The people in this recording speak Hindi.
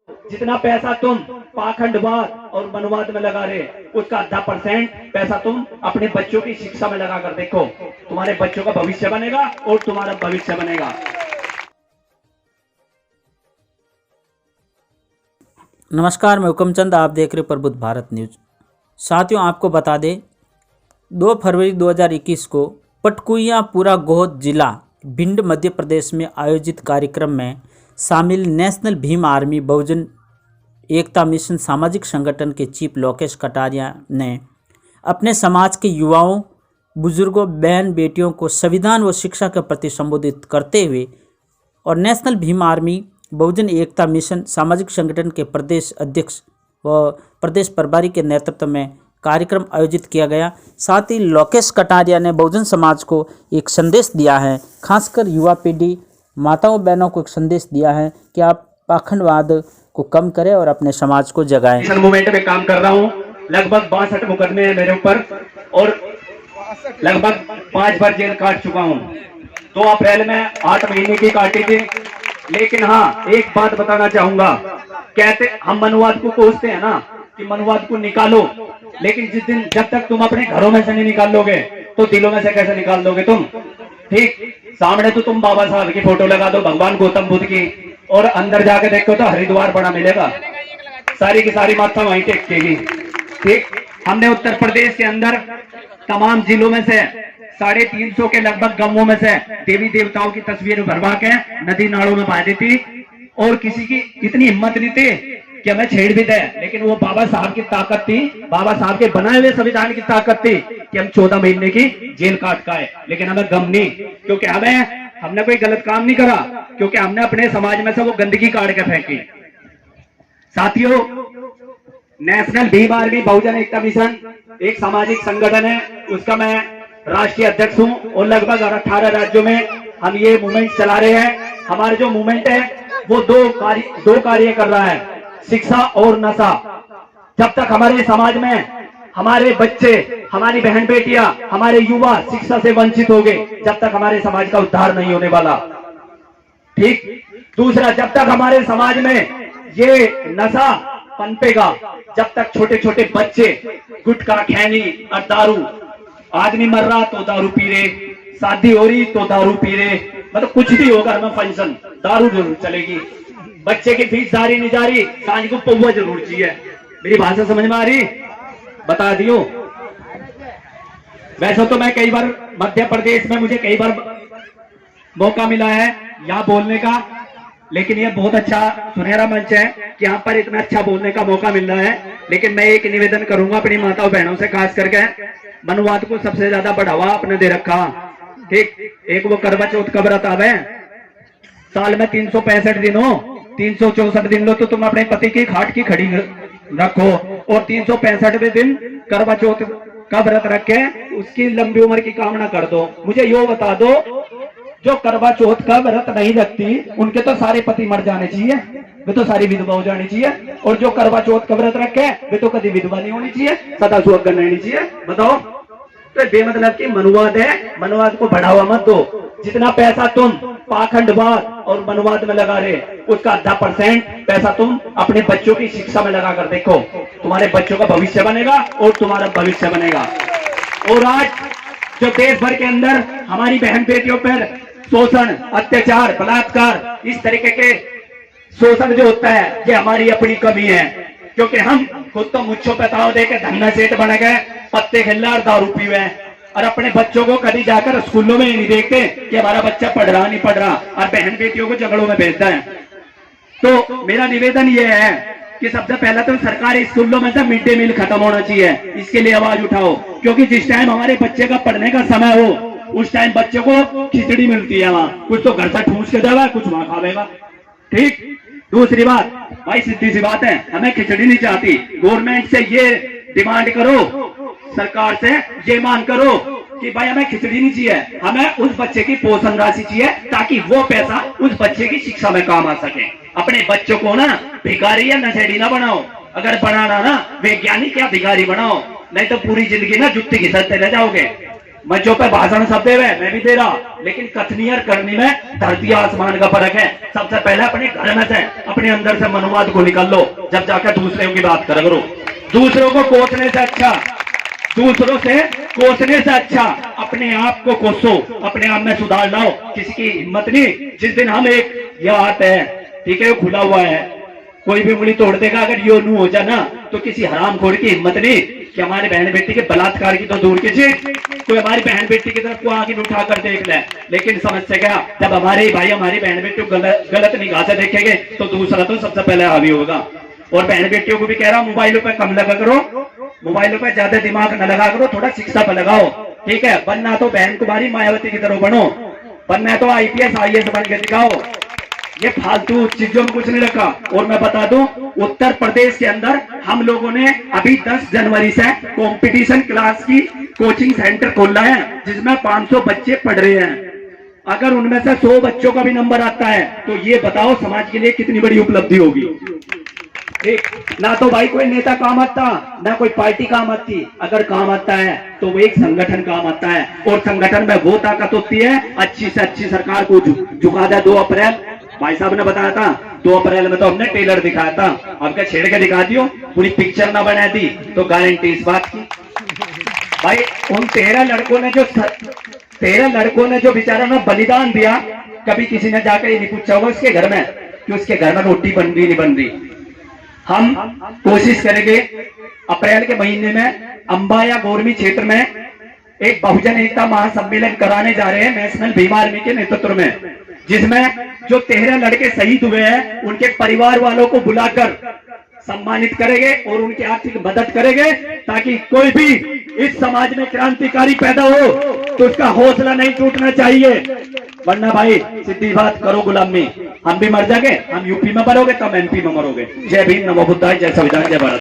जितना पैसा तुम पाखंडवाद और मनवाद में लगा रहे, उसका 10% पैसा तुम अपने बच्चों की शिक्षा में लगा कर देखो। तुम्हारे बच्चों का भविष्य बनेगा और तुम्हारा भविष्य बनेगा। नमस्कार, मैं हुकमचंद, आप देख रहे हो प्रबुद्ध भारत न्यूज। साथियों, आपको बता दें 2 फरवरी 2021 को पटकुइयाँ पूरा गोहद जिला भिंड मध्य प्रदेश में आयोजित कार्यक्रम में शामिल नेशनल भीम आर्मी बहुजन एकता मिशन सामाजिक संगठन के चीफ लोकेश कटारिया ने अपने समाज के युवाओं, बुजुर्गों, बहन बेटियों को संविधान व शिक्षा के प्रति संबोधित करते हुए और नेशनल भीम आर्मी बहुजन एकता मिशन सामाजिक संगठन के प्रदेश अध्यक्ष व प्रदेश प्रभारी के नेतृत्व में कार्यक्रम आयोजित किया गया। साथ ही लोकेश कटारिया ने बहुजन समाज को एक संदेश दिया है, खासकर युवा पीढ़ी, माताओं बहनों को एक संदेश दिया है कि आप पाखंडवाद को कम करें और अपने समाज को जगाएं। मिशन मूवमेंट में काम कर रहा हूँ। लगभग 62 मुकदमे हैं मेरे ऊपर और लगभग 5 बार जेल काट चुका हूँ। 2 अप्रैल में 8 महीने की काटी थी। लेकिन हाँ, एक बात बताना चाहूंगा, कहते हम मनुवाद को कोसते हैं ना कि मनुवाद को निकालो, लेकिन जिस दिन जब तक तुम अपने घरों में से नहीं निकाल लोगे तो दिलों में से कैसे निकाल दोगे तुम? ठीक, सामने तो तुम बाबा साहब की फोटो लगा दो, भगवान गौतम बुद्ध की, और अंदर जाके देखो तो हरिद्वार बड़ा मिलेगा, सारी की सारी माथा वहीं टेकेगी। ठीक, हमने उत्तर प्रदेश के अंदर तमाम जिलों में से 350 के लगभग गांवों में से देवी देवताओं की तस्वीर भरवा के नदी नालों में बहा दी थी, और किसी की इतनी हिम्मत नहीं थी कि हमें छेड़ भी दे, लेकिन वो बाबा साहब की ताकत थी, बाबा साहब के बनाए हुए संविधान की ताकत थी कि हम 14 महीने की जेल काट पाए। लेकिन हमें गम नहीं, क्योंकि हमने कोई गलत काम नहीं करा, क्योंकि हमने अपने समाज में से वो गंदगी काट के फेंकी। साथियों, नेशनल भीम आर्मी बहुजन एकता मिशन एक सामाजिक संगठन है, उसका मैं राष्ट्रीय अध्यक्ष हूं और लगभग 18 राज्यों में हम ये मूवमेंट चला रहे हैं। हमारे जो मूवमेंट है वो दो कार्य कर रहा है, शिक्षा और नशा। जब तक हमारे समाज में हमारे बच्चे, हमारी बहन बेटियां, हमारे युवा शिक्षा से वंचित हो गए, जब तक हमारे समाज का उद्धार नहीं होने वाला। ठीक, दूसरा, जब तक हमारे समाज में ये नशा पनपेगा, जब तक छोटे छोटे बच्चे गुटखा, खैनी और दारू, आदमी मर रहा तो दारू पी रहे, शादी हो रही तो दारू पी रहे, मतलब कुछ भी होगा हमें फंक्शन, दारू जरूर चलेगी। बच्चे की फीस जारी नहीं जा रही, सांझ को पौवा जरूर चाहिए। मेरी भाषा समझ में आ रही? बता दियो। वैसे तो मैं कई बार मध्य प्रदेश में मुझे कई बार मौका मिला है यहाँ बोलने का, लेकिन ये बहुत अच्छा सुनहरा मंच है कि यहाँ पर इतना अच्छा बोलने का मौका मिल रहा है। लेकिन मैं एक निवेदन करूंगा अपनी माताओं बहनों से, खास करके मनुवाद को सबसे ज्यादा बढ़ावा आपने दे रखा। ठीक, एक वो करवा चौथ का व्रत आवे, साल में 365 दिन हो, 364 दिन लो तो तुम अपने पति की खाट की खड़ी रखो, और 365वें दिन करवा चौथ का व्रत रख के उसकी लंबी उम्र की कामना कर दो। मुझे यो बता दो, जो करवा चौथ का व्रत नहीं रखती उनके तो सारे पति मर जाने चाहिए, वे तो सारी विधवा हो जानी चाहिए, और जो करवा चौथ का व्रत रखे वे तो कभी विधवा नहीं होनी चाहिए, सदा सुहागन रहनी चाहिए। बताओ, तो बेमतलब की मनुवाद है, मनुवाद को बढ़ावा मत दो। जितना पैसा तुम पाखंडवाद और मनवाद में लगा रहे, उसका 10% पैसा तुम अपने बच्चों की शिक्षा में लगा कर देखो। तुम्हारे बच्चों का भविष्य बनेगा और तुम्हारा भविष्य बनेगा। और आज जो देश भर के अंदर हमारी बहन बेटियों पर शोषण, अत्याचार, बलात्कार, इस तरीके के शोषण जो होता है, ये हमारी अपनी कमी है, क्योंकि हम खुद तो मुच्छों पे ताव देकर धन्ना सेठ बन गए, पत्ते खेलना और दारू पीवे, और अपने बच्चों को कभी जाकर स्कूलों में नहीं देखते कि हमारा बच्चा पढ़ रहा नहीं पढ़ रहा, और बहन बेटियों को झगड़ों में भेजता है। तो मेरा निवेदन ये है कि सबसे पहले तो सरकारी स्कूलों में से मिड डे मील खत्म होना चाहिए, इसके लिए आवाज उठाओ। क्योंकि जिस टाइम हमारे बच्चे का पढ़ने का समय हो, उस टाइम बच्चे को खिचड़ी मिलती है, वहां कुछ तो घर से ठूस के देगा, कुछ वहां खावेगा। ठीक, दूसरी बात, भाई सीधी सी बात है, हमें खिचड़ी नहीं चाहती। गवर्नमेंट से ये डिमांड करो, सरकार से ये मांग करो कि भाई हमें खिचड़ी नहीं चाहिए, हमें उस बच्चे की पोषण राशि चाहिए, ताकि वो पैसा उस बच्चे की शिक्षा में काम आ सके। अपने बच्चों को ना भिखारी या नशेड़ी ना बनाओ, अगर बनाना ना वैज्ञानिक या भिखारी बनाओ, नहीं तो पूरी जिंदगी ना जुत्ती घिसटते रह जाओगे। मंचों पे भाषण सब दे रहे, मैं भी दे रहा, लेकिन कथनी और करनी में धरती आसमान का फर्क है। सबसे पहले अपने घर में से, अपने अंदर से मनोवाद को निकाल लो, जब जाकर दूसरों की बात करो। दूसरों को कोसने से अच्छा, दूसरों से कोसने से अच्छा अपने आप को कोसो, अपने आप में सुधार लाओ। किसी की हिम्मत नहीं। जिस दिन हम एक यह हाथ है, ठीक है, वो खुला हुआ है, कोई भी उंगली तोड़ देगा। अगर यो नू हो जाना तो किसी हरामखोर की हिम्मत नहीं कि हमारे बहन बेटी के बलात्कार की तो दूर की चीज, कोई हमारी बहन बेटी की तरफ को आगे उठा कर देख ले। लेकिन समझते क्या, जब हमारे भाई हमारी बहन बेटी को गलत निगाह से देखेंगे तो दूसरा तो सबसे पहले हावी होगा। और बहन बेटियों को भी कह रहा हूं, मोबाइलों पे कम लगा करो, मोबाइलों पे ज्यादा दिमाग न लगा करो, थोड़ा शिक्षा पे लगाओ, ठीक है। बनना तो बहन कुमारी मायावती की तरह बनो, बनना तो IPS IAS बन के दिखाओ। ये फालतू चीजों में कुछ नहीं रखा। और मैं बता दूं, उत्तर प्रदेश के अंदर हम लोगों ने अभी 10 जनवरी से कंपटीशन क्लास की कोचिंग सेंटर खोला है, जिसमें 500 बच्चे पढ़ रहे हैं। अगर उनमें से 100 बच्चों का भी नंबर आता है तो ये बताओ समाज के लिए कितनी बड़ी उपलब्धि होगी। ना तो भाई कोई नेता काम आता, ना कोई पार्टी काम आती। अगर काम आता है तो वो एक संगठन काम आता है, और संगठन में वो ताकत होती है अच्छी से अच्छी सरकार को झुका दे। 2 अप्रैल भाई साहब ने बताया था, 2 अप्रैल में तो हमने ट्रेलर दिखाया था, अब क्या छेड़ के दिखा दियो, पूरी पिक्चर ना बना दी तो गारंटी इस बात की। भाई उन 13 लड़कों ने जो बेचारा ना बलिदान दिया, कभी किसी ने जाकर ये नहीं पूछा होगा उसके घर में कि उसके घर में रोटी बन रही नहीं बन रही। हम कोशिश करेंगे अप्रैल के महीने में अंबा या गोरमी क्षेत्र में एक बहुजन एकता महासम्मेलन कराने जा रहे हैं नेशनल भीम आर्मी के नेतृत्व में, जिसमें जो 13 लड़के शहीद हुए हैं उनके परिवार वालों को बुलाकर सम्मानित करेंगे और उनकी आर्थिक मदद करेंगे, ताकि कोई भी इस समाज में क्रांतिकारी पैदा हो तो उसका हौसला नहीं टूटना चाहिए। वरना भाई सीधी बात करो गुलामी, हम भी मर जाएंगे, हम यूपी में मरोगे, तुम MP में मरोगे। जय भीम, नमो बुद्धाय, जय संविधान, जय भारत।